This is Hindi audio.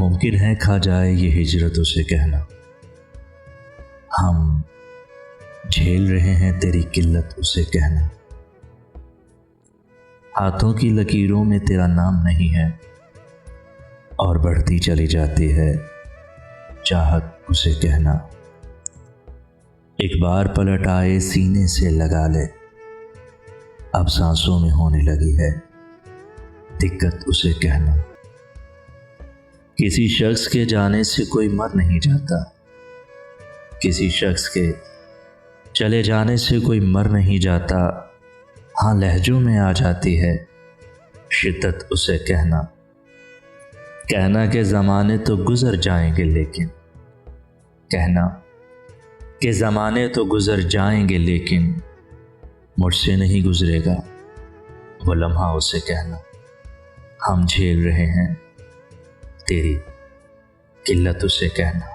मुमकिन है खा जाए ये हिजरत उसे कहना। हम झेल रहे हैं तेरी किल्लत उसे कहना। हाथों की लकीरों में तेरा नाम नहीं है और बढ़ती चली जाती है चाहत उसे कहना। एक बार पलट आए सीने से लगा ले, अब सांसों में होने लगी है दिक्कत उसे कहना। किसी शख्स के जाने से कोई मर नहीं जाता, किसी शख्स के चले जाने से कोई मर नहीं जाता। हाँ, लहजों में आ जाती है शिद्दत उसे कहना। कहना के ज़माने तो गुज़र जाएंगे लेकिन, कहना के ज़माने तो गुज़र जाएंगे लेकिन मुझसे नहीं गुज़रेगा वो लम्हा उसे कहना। हम झेल रहे हैं तेरी किल्लत उसे कहना।